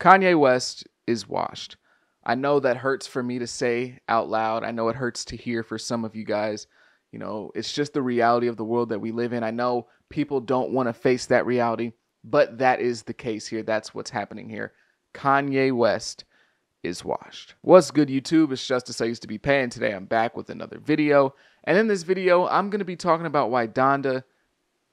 Kanye West is washed. I know that hurts for me to say out loud. I know it hurts to hear for some of you guys. You know, it's just the reality of the world that we live in. I know people don't want to face that reality, but that is the case here. That's what's happening here. Kanye West is washed. What's good, YouTube? It's Justice I Used to Be Paying. Today I'm back with another video. And in this video, I'm going to be talking about why Donda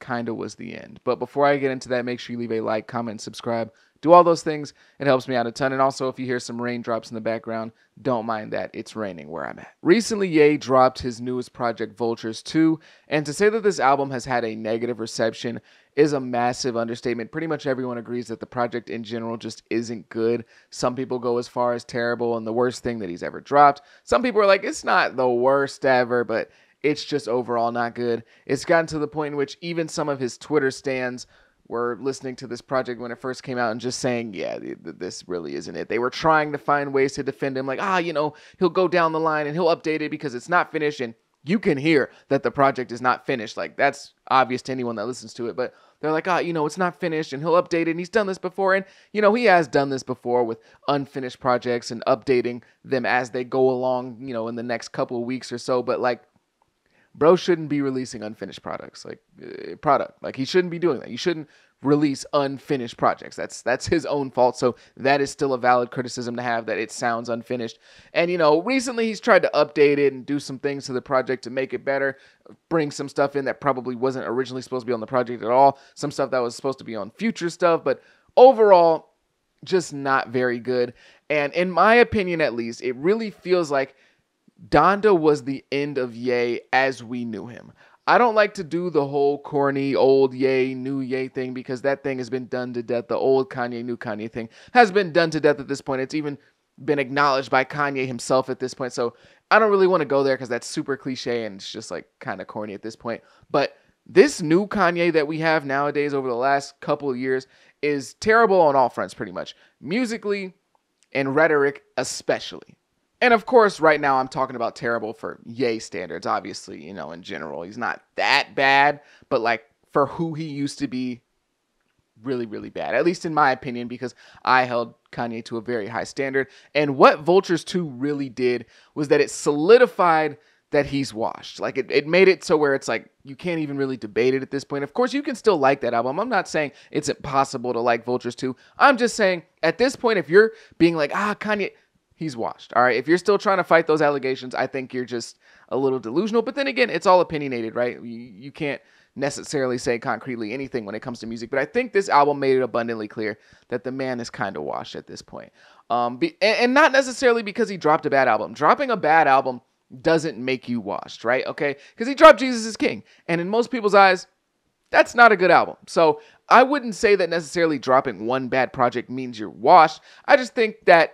kinda was the end. But before I get into that, make sure you leave a like, comment, and subscribe. Do all those things. It helps me out a ton. And also, if you hear some raindrops in the background, don't mind that. It's raining where I'm at. Recently, Ye dropped his newest project, Vultures 2. And to say that this album has had a negative reception is a massive understatement. Pretty much everyone agrees that the project in general just isn't good. Some people go as far as terrible and the worst thing that he's ever dropped. Some people are like, it's not the worst ever, but it's just overall not good. It's gotten to the point in which even some of his Twitter stans were listening to this project when it first came out and just saying, yeah, this really isn't it. They were trying to find ways to defend him, like, he'll go down the line and he'll update it because it's not finished. And you can hear that the project is not finished. Like, that's obvious to anyone that listens to it. But they're like, it's not finished and he'll update it. And he's done this before. And, he has done this before with unfinished projects and updating them as they go along, in the next couple of weeks or so. But, like, bro shouldn't be releasing unfinished products, like he shouldn't be doing that. You shouldn't release unfinished projects. That's his own fault. So that is still a valid criticism to have, that it sounds unfinished. And, recently he's tried to update it and do some things to the project to make it better, bring some stuff in that probably wasn't originally supposed to be on the project at all. Some stuff that was supposed to be on future stuff, but overall, just not very good. And in my opinion, at least, it really feels like Donda was the end of Ye as we knew him. I don't like to do the whole corny old Ye, new Ye thing because that thing has been done to death. The old Kanye, new Kanye thing has been done to death at this point. It's even been acknowledged by Kanye himself at this point. So I don't really want to go there because that's super cliche and it's just like kind of corny at this point. But this new Kanye that we have nowadays over the last couple of years is terrible on all fronts pretty much. Musically and rhetoric especially. And of course, right now I'm talking about terrible for Ye standards. Obviously, in general, he's not that bad, but like for who he used to be, really, really bad. At least in my opinion, because I held Kanye to a very high standard. And what Vultures 2 really did was that it solidified that he's washed. Like it made it so where it's like you can't even really debate it at this point. Of course, you can still like that album. I'm not saying it's impossible to like Vultures 2. I'm just saying at this point, if you're being like, Kanye, he's washed. All right. If you're still trying to fight those allegations, I think you're just a little delusional. But then again, it's all opinionated, right? You can't necessarily say concretely anything when it comes to music. But I think this album made it abundantly clear that the man is kind of washed at this point. And not necessarily because he dropped a bad album. Dropping a bad album doesn't make you washed, right? Okay. Because he dropped Jesus is King. And in most people's eyes, that's not a good album. So I wouldn't say that necessarily dropping one bad project means you're washed. I just think that,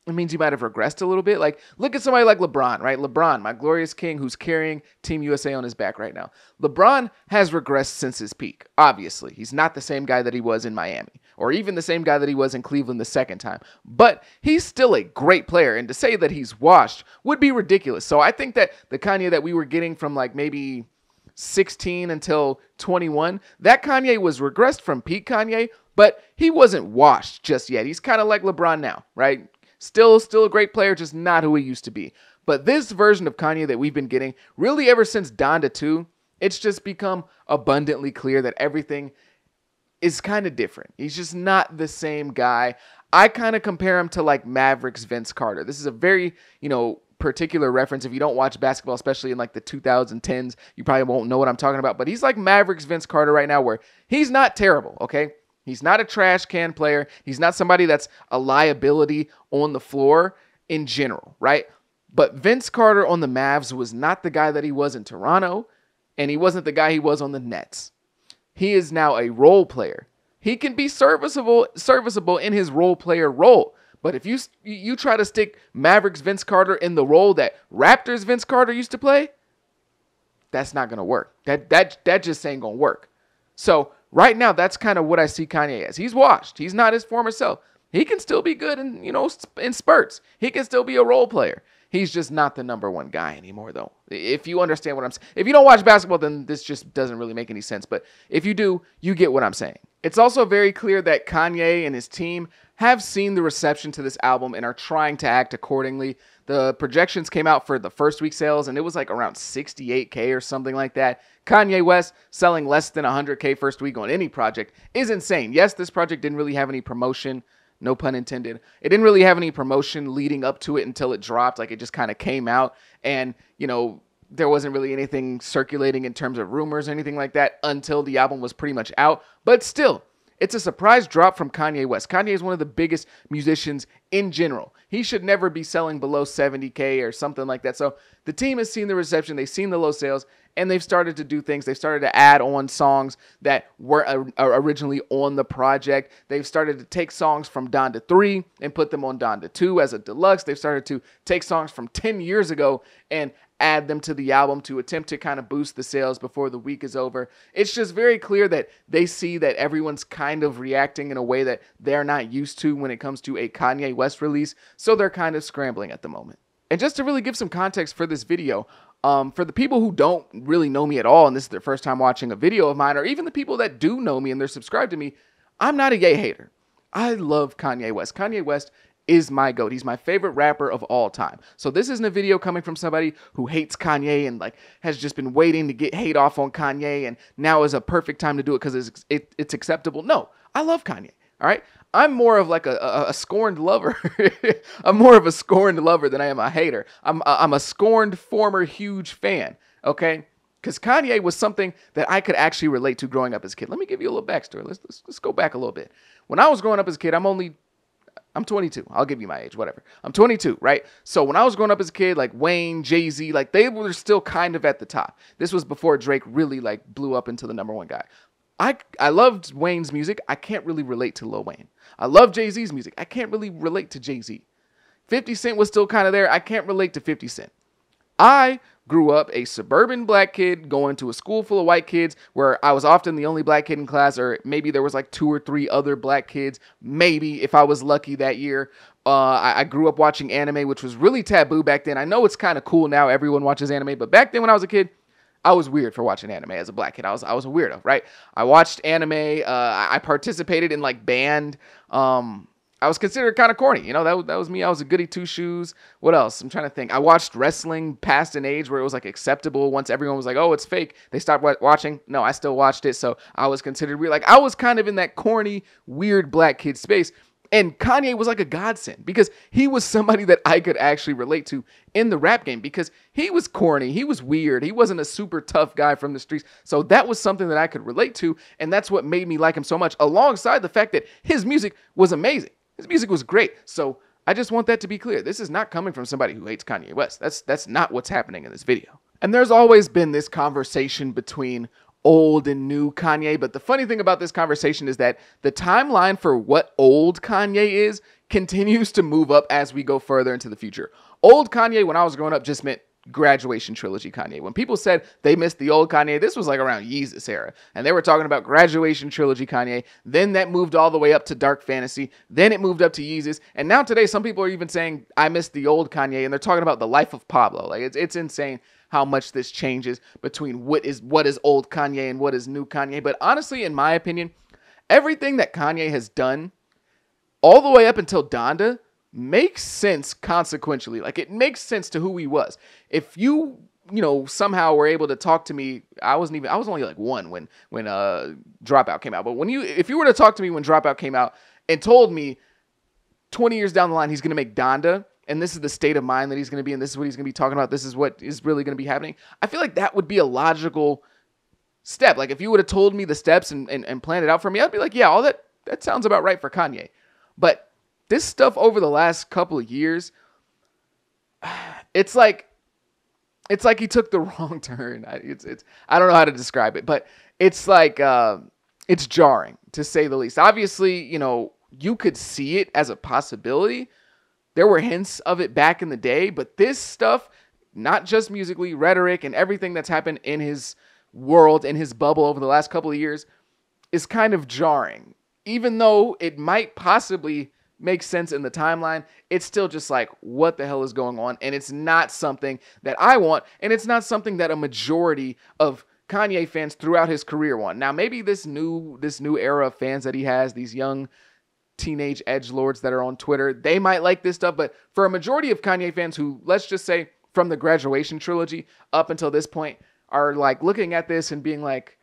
it means you might have regressed a little bit. Like, look at somebody like LeBron, right? LeBron, my glorious king, who's carrying Team USA on his back right now. LeBron has regressed since his peak, obviously. He's not the same guy that he was in Miami, or even the same guy that he was in Cleveland the second time. But he's still a great player, and to say that he's washed would be ridiculous. So I think that the Kanye that we were getting from like maybe 16 until 21, that Kanye was regressed from peak Kanye, but he wasn't washed just yet. He's kind of like LeBron now, right? Still a great player, just not who he used to be. But this version of Kanye that we've been getting, really ever since Donda 2, it's just become abundantly clear that everything is kind of different. He's just not the same guy. I kind of compare him to like Maverick's Vince Carter. This is a very, particular reference. If you don't watch basketball, especially in like the 2010s, you probably won't know what I'm talking about. But he's like Maverick's Vince Carter right now, where he's not terrible, okay? He's not a trash can player. He's not somebody that's a liability on the floor in general, right? But Vince Carter on the Mavs was not the guy that he was in Toronto, and he wasn't the guy he was on the Nets. He is now a role player. He can be serviceable in his role player role. But if you try to stick Mavericks Vince Carter in the role that Raptors Vince Carter used to play, that's not going to work. That just ain't going to work. So right now, that's kind of what I see Kanye as. He's washed. He's not his former self. He can still be good in spurts. He can still be a role player. He's just not the number one guy anymore, though. If you understand what I'm saying. If you don't watch basketball, then this just doesn't really make any sense. But if you do, you get what I'm saying. It's also very clear that Kanye and his team have seen the reception to this album and are trying to act accordingly. The projections came out for the first week sales, and it was like around 68K or something like that. Kanye West selling less than 100K first week on any project is insane. Yes, this project didn't really have any promotion. No pun intended. It didn't really have any promotion leading up to it until it dropped. Like, it just kind of came out, and, you know, there wasn't really anything circulating in terms of rumors or anything like that until the album was pretty much out. But still, it's a surprise drop from Kanye West. Kanye is one of the biggest musicians in general. He should never be selling below 70K or something like that. So the team has seen the reception. They've seen the low sales, and they've started to do things. They've started to add on songs that were originally on the project. They've started to take songs from Donda 3 and put them on Donda 2 as a deluxe. They've started to take songs from 10 years ago and add them to the album to attempt to kind of boost the sales before the week is over. It's just very clear that they see that everyone's kind of reacting in a way that they're not used to when it comes to a Kanye West release, so they're kind of scrambling at the moment. And just to really give some context for this video, for the people who don't really know me at all, and this is their first time watching a video of mine, or even the people that do know me and they're subscribed to me, I'm not a Ye hater. I love Kanye West. Kanye West is my GOAT. He's my favorite rapper of all time. So this isn't a video coming from somebody who hates Kanye and like has just been waiting to get hate off on Kanye and now is a perfect time to do it because it's acceptable. No, I love Kanye. All right. I'm more of like a scorned lover. I'm more of a scorned lover than I am a hater. I'm a scorned former huge fan. Okay. Because Kanye was something that I could actually relate to growing up as a kid. Let me give you a little backstory. Let's go back a little bit. When I was growing up as a kid, I'm 22. I'll give you my age, whatever. I'm 22, right? So when I was growing up as a kid, like Wayne, Jay-Z, like they were still kind of at the top. This was before Drake really like blew up into the #1 guy. I loved Wayne's music. I can't really relate to Lil Wayne. I love Jay-Z's music. I can't really relate to Jay-Z. 50 Cent was still kind of there. I can't relate to 50 Cent. I grew up a suburban black kid going to a school full of white kids where I was often the only black kid in class, or maybe there was like 2 or 3 other black kids, maybe if I was lucky that year. I grew up watching anime, which was really taboo back then. I know it's kind of cool now. Everyone watches anime, but back then when I was a kid, I was weird for watching anime as a black kid. I was a weirdo, right? I watched anime. I participated in like band. I was considered kind of corny. You know, that was me. I was a goody two shoes. What else? I'm trying to think. I watched wrestling past an age where it was like acceptable. Once everyone was like, oh, it's fake, they stopped watching. No, I still watched it. So I was considered weird. Like I was kind of in that corny, weird black kid space. And Kanye was like a godsend because he was somebody that I could actually relate to in the rap game because he was corny. He was weird. He wasn't a super tough guy from the streets. So that was something that I could relate to. And that's what made me like him so much, alongside the fact that his music was amazing. His music was great. So I just want that to be clear. This is not coming from somebody who hates Kanye West. That's not what's happening in this video. And there's always been this conversation between old and new Kanye, but the funny thing about this conversation is that the timeline for what old Kanye is continues to move up as we go further into the future. Old Kanye, when I was growing up, just meant Graduation Trilogy Kanye. When people said they missed the old Kanye, this was like around Yeezus era, and they were talking about Graduation Trilogy Kanye. Then that moved all the way up to Dark Fantasy. Then it moved up to Yeezus, and now today some people are even saying I missed the old Kanye, and they're talking about the life of Pablo. Like it's insane how much this changes between what is old Kanye and what is new Kanye. But honestly, in my opinion, everything that Kanye has done all the way up until Donda makes sense consequentially. Like it makes sense to who he was. If you somehow were able to talk to me, I was only like 1 when Dropout came out. But if you were to talk to me when Dropout came out and told me 20 years down the line he's going to make Donda, and this is the state of mind that he's going to be in, this is what he's going to be talking about, this is what is really going to be happening, I feel like that would be a logical step. Like if you would have told me the steps and planned it out for me, I'd be like, yeah, all that sounds about right for Kanye. But this stuff over the last couple of years, it's like he took the wrong turn. I don't know how to describe it, but it's like it's jarring to say the least. Obviously, you could see it as a possibility. There were hints of it back in the day, but this stuff, not just musically, rhetoric, and everything that's happened in his world, in his bubble over the last couple of years, is kind of jarring. Even though it might possibly make sense in the timeline, it's still just like, what the hell is going on? And it's not something that I want, and it's not something that a majority of Kanye fans throughout his career want. Now, maybe this new era of fans that he has, these young teenage edgelords that are on Twitter, they might like this stuff. But for a majority of Kanye fans who, let's just say, from the Graduation trilogy up until this point, are like looking at this and being like,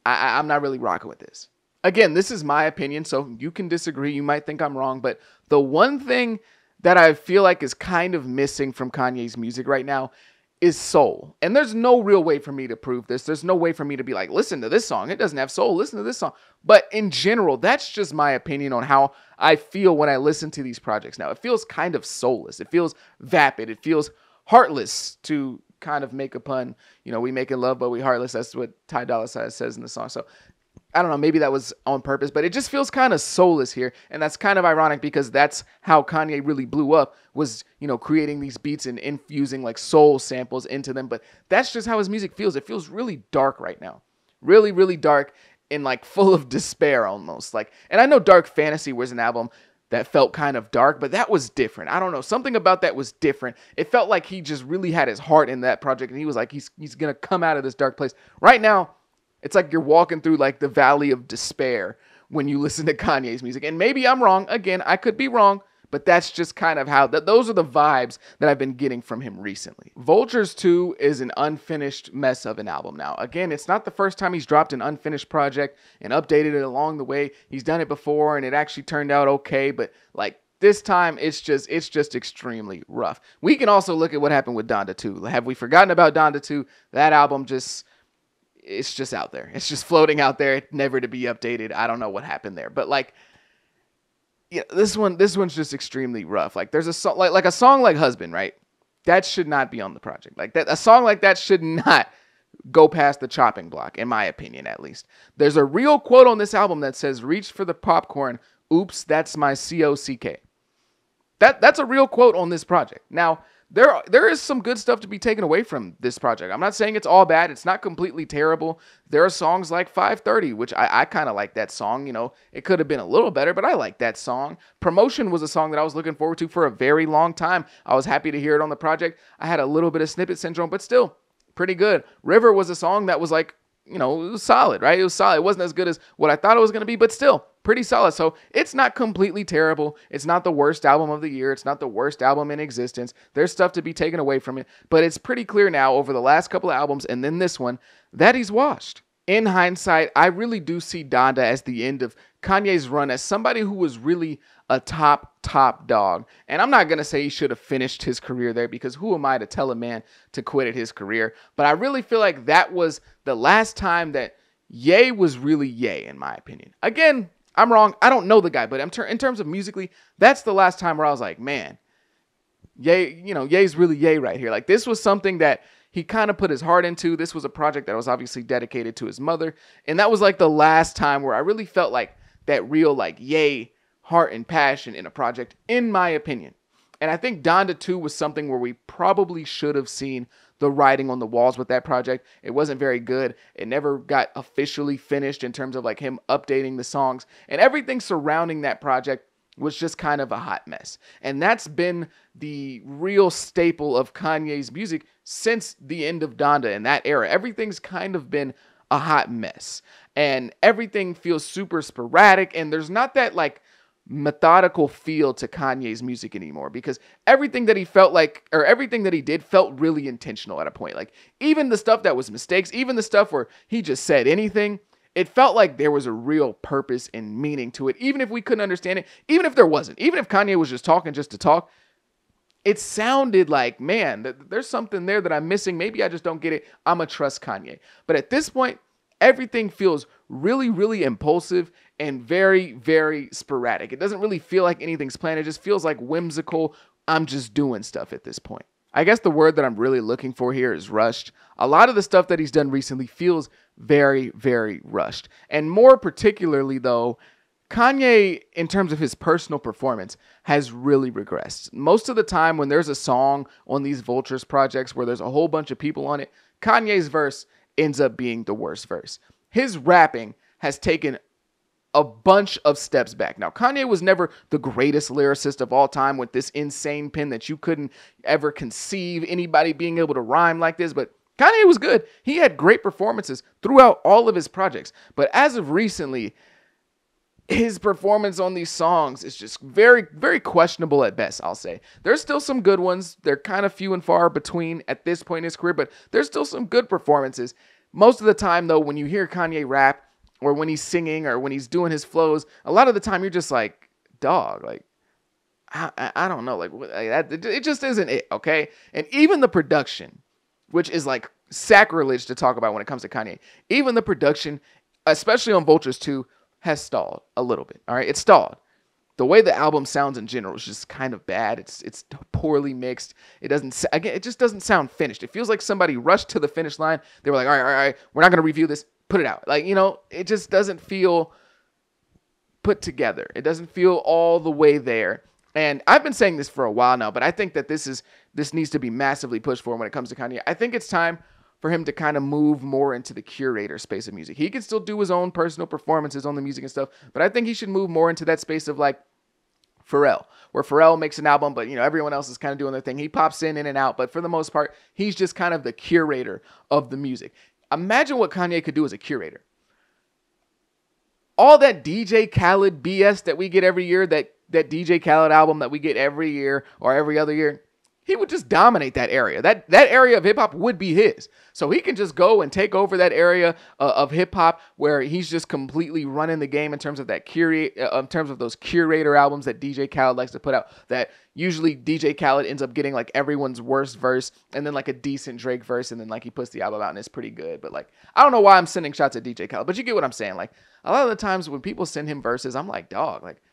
I'm not really rocking with this. Again, this is my opinion, so you can disagree. You might think I'm wrong, but the one thing that I feel like is kind of missing from Kanye's music right now is soul. And there's no real way for me to prove this. There's no way for me to be like, listen to this song. It doesn't have soul. Listen to this song. But in general, that's just my opinion on how I feel when I listen to these projects now. It feels kind of soulless. It feels vapid. It feels heartless, to kind of make a pun. You know, we making love, but we heartless. That's what Ty Dolla $ign says in the song. So I don't know, maybe that was on purpose, but it just feels kind of soulless here. And that's kind of ironic because that's how Kanye really blew up, was, you know, creating these beats and infusing like soul samples into them. But that's just how his music feels. It feels really dark right now. Really, really dark and like full of despair almost. Like, and I know Dark Fantasy was an album that felt kind of dark, but that was different. I don't know. Something about that was different. It felt like he just really had his heart in that project. And he was like, he's going to come out of this dark place. Right now, it's like you're walking through like the valley of despair when you listen to Kanye's music. And maybe I'm wrong. Again, I could be wrong, but that's just kind of how those are the vibes that I've been getting from him recently. Vultures 2 is an unfinished mess of an album now. Again, it's not the first time he's dropped an unfinished project and updated it along the way. He's done it before and it actually turned out okay, but like this time it's just extremely rough. We can also look at what happened with Donda 2. Have we forgotten about Donda 2? That album it's just out there. It's just floating out there, never to be updated. I don't know what happened there, but like, yeah, this one's just extremely rough. Like there's a song like a song like Husband, right? That should not be on the project. Like that, a song like that should not go past the chopping block, in my opinion, at least. There's a real quote on this album that says, "Reach for the popcorn. Oops, that's my COCK." That's a real quote on this project. Now, there is some good stuff to be taken away from this project. I'm not saying it's all bad. It's not completely terrible. There are songs like 530, which I kind of like that song. You know, it could have been a little better, but I like that song. Promotion was a song that I was looking forward to for a very long time. I was happy to hear it on the project. I had a little bit of snippet syndrome, but still pretty good. River was a song that was like, you know, it was solid, right? It was solid. It wasn't as good as what I thought it was going to be, but still pretty solid. So it's not completely terrible. It's not the worst album of the year. It's not the worst album in existence. There's stuff to be taken away from it, but it's pretty clear now over the last couple of albums and then this one that he's washed. In hindsight, I really do see Donda as the end of Kanye's run as somebody who was really a top dog. And I'm not going to say he should have finished his career there, because who am I to tell a man to quit at his career? But I really feel like that was the last time that Ye was really Ye, in my opinion. Again, I'm wrong. I don't know the guy, but in terms of musically, that's the last time where I was like, man, Ye, you know, Ye's really Ye right here. Like this was something that he kind of put his heart into. This was a project that was obviously dedicated to his mother. And that was like the last time where I really felt like that real like Ye heart and passion in a project, in my opinion. And I think Donda 2 was something where we probably should have seen the writing on the walls with that project. It wasn't very good. It never got officially finished in terms of like him updating the songs, and everything surrounding that project was just kind of a hot mess. And that's been the real staple of Kanye's music since the end of Donda and that era. Everything's kind of been a hot mess, and everything feels super sporadic, and there's not that like methodical feel to Kanye's music anymore, because everything that he felt like, or everything that he did, felt really intentional at a point. Like even the stuff that was mistakes, even the stuff where he just said anything, it felt like there was a real purpose and meaning to it, even if we couldn't understand it, even if there wasn't, even if Kanye was just talking just to talk. It sounded like, man, there's something there that I'm missing. Maybe I just don't get it. I'm going to trust Kanye. But at this point, everything feels really, really impulsive and very, very sporadic. It doesn't really feel like anything's planned. It just feels like whimsical. I'm just doing stuff at this point. I guess the word that I'm really looking for here is rushed. A lot of the stuff that he's done recently feels very, very rushed. And more particularly, though, Kanye, in terms of his personal performance, has really regressed. Most of the time when there's a song on these Vultures projects where there's a whole bunch of people on it, Kanye's verse ends up being the worst verse. His rapping has taken a bunch of steps back. Now, Kanye was never the greatest lyricist of all time with this insane pen that you couldn't ever conceive anybody being able to rhyme like this, but Kanye was good. He had great performances throughout all of his projects. But as of recently, his performance on these songs is just very, very questionable at best, I'll say. There's still some good ones. They're kind of few and far between at this point in his career, but there's still some good performances. Most of the time, though, when you hear Kanye rap or when he's singing or when he's doing his flows, a lot of the time you're just like, dog, like, I don't know, like it just isn't it, okay? And even the production, which is like sacrilege to talk about when it comes to Kanye, even the production, especially on Vultures 2, has stalled a little bit, all right? It's stalled. The way the album sounds in general is just kind of bad. It's poorly mixed. It just doesn't sound finished. It feels like somebody rushed to the finish line. They were like, all right, we're not going to review this. Put it out. Like, it just doesn't feel put together. It doesn't feel all the way there. And I've been saying this for a while now, but I think that this needs to be massively pushed for when it comes to Kanye. I think it's time for him to kind of move more into the curator space of music. He can still do his own personal performances on the music and stuff, but I think he should move more into that space of like Pharrell, where Pharrell makes an album, but everyone else is kind of doing their thing. He pops in and out, but for the most part, he's just kind of the curator of the music. Imagine what Kanye could do as a curator. All that DJ Khaled BS that we get every year, that DJ Khaled album that we get every year or every other year, he would just dominate that area. That area of hip-hop would be his. So he can just go and take over that area of hip-hop where he's just completely running the game in terms of those curator albums that DJ Khaled likes to put out, that usually DJ Khaled ends up getting like everyone's worst verse and then like a decent Drake verse, and then like he puts the album out and it's pretty good. But like, I don't know why I'm sending shots at DJ Khaled, but you get what I'm saying. Like, a lot of the times when people send him verses, I'm like, dog, like,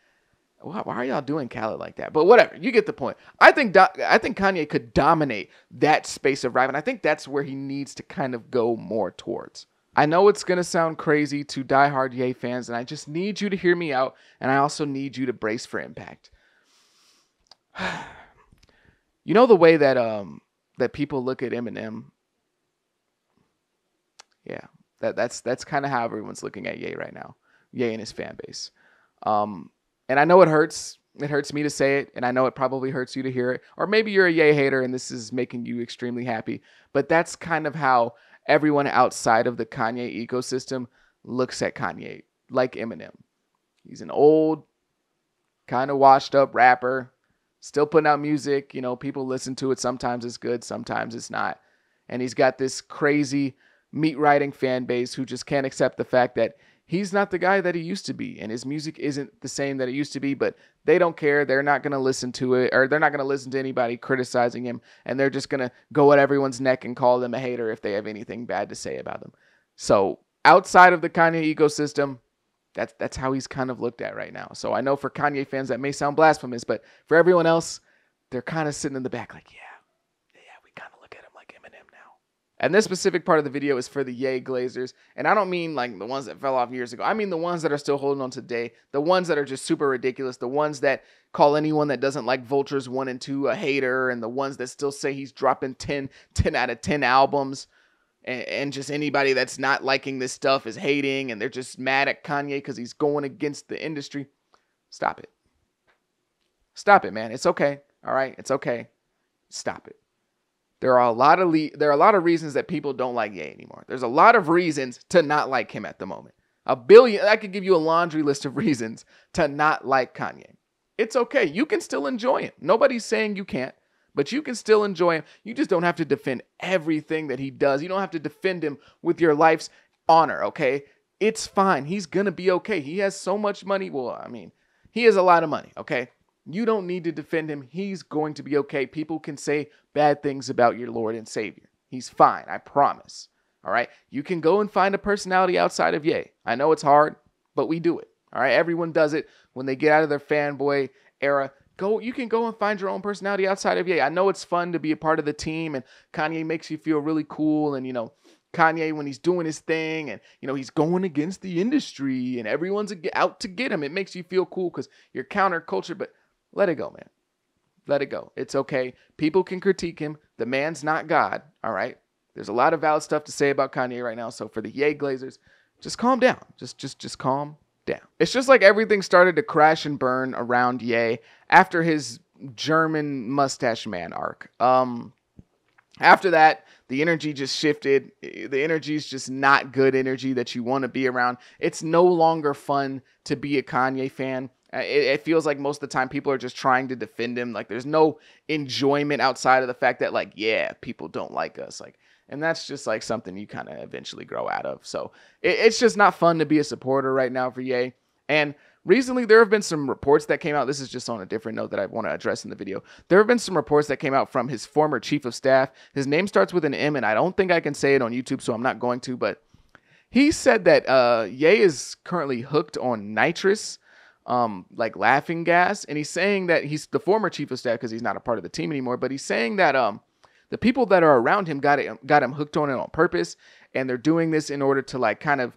why are y'all doing Khaled like that? But whatever, you get the point. I think Kanye could dominate that space of rap, and I think that's where he needs to kind of go more towards. I know it's going to sound crazy to diehard Ye fans, and I just need you to hear me out, and I also need you to brace for impact. You know the way that people look at Eminem? Yeah, that's kind of how everyone's looking at Ye right now. Ye and his fan base. And I know it hurts. It hurts me to say it, and I know it probably hurts you to hear it. Or maybe you're a Ye hater, and this is making you extremely happy. But that's kind of how everyone outside of the Kanye ecosystem looks at Kanye, like Eminem. He's an old, kind of washed up rapper, still putting out music. People listen to it. Sometimes it's good, sometimes it's not. And he's got this crazy meat-riding fan base who just can't accept the fact that he's not the guy that he used to be, and his music isn't the same that it used to be, but they don't care. They're not going to listen to it, or they're not going to listen to anybody criticizing him, and they're just going to go at everyone's neck and call them a hater if they have anything bad to say about them. So outside of the Kanye ecosystem, that's how he's kind of looked at right now. So I know for Kanye fans that may sound blasphemous, but for everyone else, they're kind of sitting in the back like, yeah, we kind of look at him like Eminem now. And this specific part of the video is for the Ye Glazers. And I don't mean like the ones that fell off years ago. I mean the ones that are still holding on today. The ones that are just super ridiculous. The ones that call anyone that doesn't like Vultures 1 and 2 a hater. And the ones that still say he's dropping 10 out of 10 albums. And just anybody that's not liking this stuff is hating. And they're just mad at Kanye because he's going against the industry. Stop it. Stop it, man. It's okay. All right? It's okay. Stop it. There are a lot of reasons that people don't like Ye anymore. There's a lot of reasons to not like him at the moment. I could give you a laundry list of reasons to not like Kanye. It's okay. You can still enjoy him. Nobody's saying you can't, but you can still enjoy him. You just don't have to defend everything that he does. You don't have to defend him with your life's honor, okay? It's fine. He's going to be okay. He has so much money. Well, I mean, he has a lot of money, okay? You don't need to defend him. He's going to be okay. People can say bad things about your Lord and Savior. He's fine. I promise. All right. You can go and find a personality outside of Ye. I know it's hard, but we do it. All right. Everyone does it when they get out of their fanboy era. You can go and find your own personality outside of Ye. I know it's fun to be a part of the team, and Kanye makes you feel really cool. And, Kanye, when he's doing his thing and, he's going against the industry and everyone's out to get him, it makes you feel cool because you're counterculture, but let it go, man. Let it go. It's okay. People can critique him. The man's not God, all right? There's a lot of valid stuff to say about Kanye right now. So for the Ye Glazers, just calm down. Just calm down. It's just like everything started to crash and burn around Ye after his German mustache man arc. After that, the energy just shifted. The energy is just not good energy that you want to be around. It's no longer fun to be a Kanye fan. It feels like most of the time people are just trying to defend him. Like there's no enjoyment outside of the fact that like, yeah, people don't like us. Like, and that's just like something you kind of eventually grow out of. So it's just not fun to be a supporter right now for Ye. And recently, there have been some reports that came out. This is just on a different note that I want to address in the video. There have been some reports that came out from his former chief of staff. His name starts with an M, and I don't think I can say it on YouTube, so I'm not going to. But he said that Ye is currently hooked on nitrous, like laughing gas. And he's saying that he's the former chief of staff because he's not a part of the team anymore. But he's saying that the people that are around him got him hooked on it on purpose. And they're doing this in order to like kind of,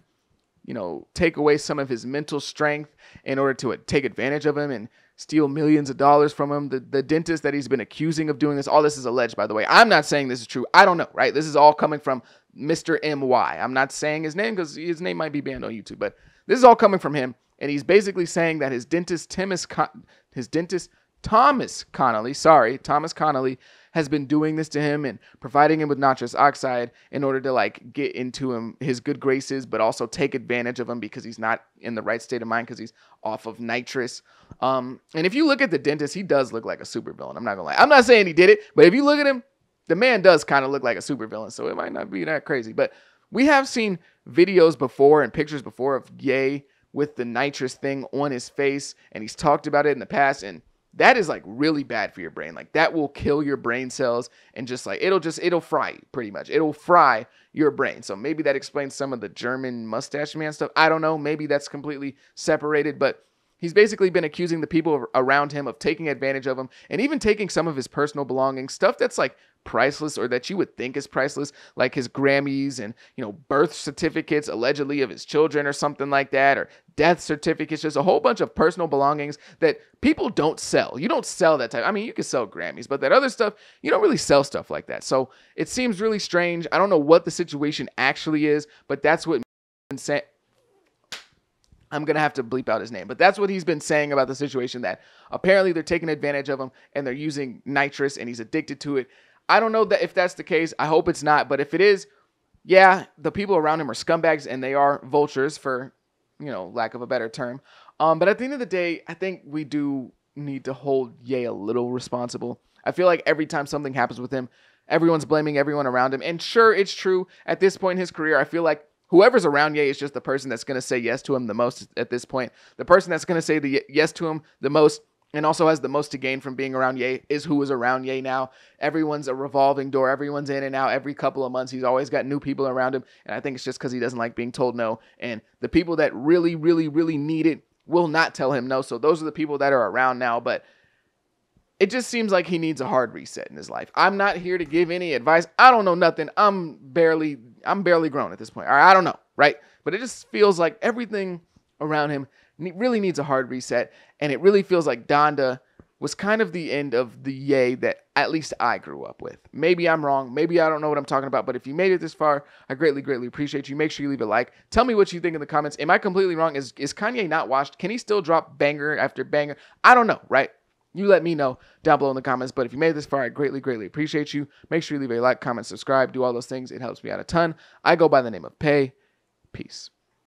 you know, take away some of his mental strength in order to take advantage of him and steal millions of dollars from him. The dentist that he's been accusing of doing this, all this is alleged, by the way. I'm not saying this is true. I don't know, right? This is all coming from Mr. M.Y. I'm not saying his name because his name might be banned on YouTube, but this is all coming from him. And he's basically saying that his dentist, Thomas Connolly, has been doing this to him and providing him with nitrous oxide in order to like get into his good graces, but also take advantage of him because he's not in the right state of mind because he's off of nitrous. And if you look at the dentist, he does look like a supervillain. I'm not gonna lie. I'm not saying he did it, but if you look at him, the man does kind of look like a supervillain. So it might not be that crazy, but we have seen videos before and pictures before of Ye with the nitrous thing on his face, and he's talked about it in the past, and that is like really bad for your brain. Like that will kill your brain cells and just like, it'll fry you pretty much. It'll fry your brain. So maybe that explains some of the German mustache man stuff. I don't know. Maybe that's completely separated, but he's basically been accusing the people around him of taking advantage of him and even taking some of his personal belongings, stuff that's like priceless or that you would think is priceless, like his Grammys and, you know, birth certificates allegedly of his children or something like that, or death certificates, just a whole bunch of personal belongings that people don't sell. You don't sell that type. I mean, you can sell Grammys, but that other stuff, you don't really sell stuff like that. So it seems really strange. I don't know what the situation actually is, but that's what I'm going to have to bleep out his name, but that's what he's been saying about the situation, that apparently they're taking advantage of him and they're using nitrous and he's addicted to it. I don't know that if that's the case. I hope it's not, but if it is, yeah, the people around him are scumbags and they are vultures for, you know, lack of a better term. But at the end of the day, I think we do need to hold Ye a little responsible. I feel like every time something happens with him, everyone's blaming everyone around him. And sure, it's true. At this point in his career, I feel like whoever's around Ye is just the person that's going to say yes to him the most at this point. The person that's going to say the yes to him the most and also has the most to gain from being around Ye is who is around Ye now. Everyone's a revolving door. Everyone's in and out every couple of months. He's always got new people around him. And I think it's just because he doesn't like being told no. And the people that really, really, really need it will not tell him no. So those are the people that are around now. But it just seems like he needs a hard reset in his life. I'm not here to give any advice. I don't know nothing. I'm barely grown at this point. All right, I don't know, right? But it just feels like everything around him really needs a hard reset. And it really feels like Donda was kind of the end of the Ye that at least I grew up with. Maybe I'm wrong. Maybe I don't know what I'm talking about. But if you made it this far, I greatly, greatly appreciate you. Make sure you leave a like. Tell me what you think in the comments. Am I completely wrong? Is Kanye not washed? Can he still drop banger after banger? I don't know, right? You let me know down below in the comments. But if you made it this far, I greatly, greatly appreciate you. Make sure you leave a like, comment, subscribe, do all those things. It helps me out a ton. I go by the name of Pay. Peace.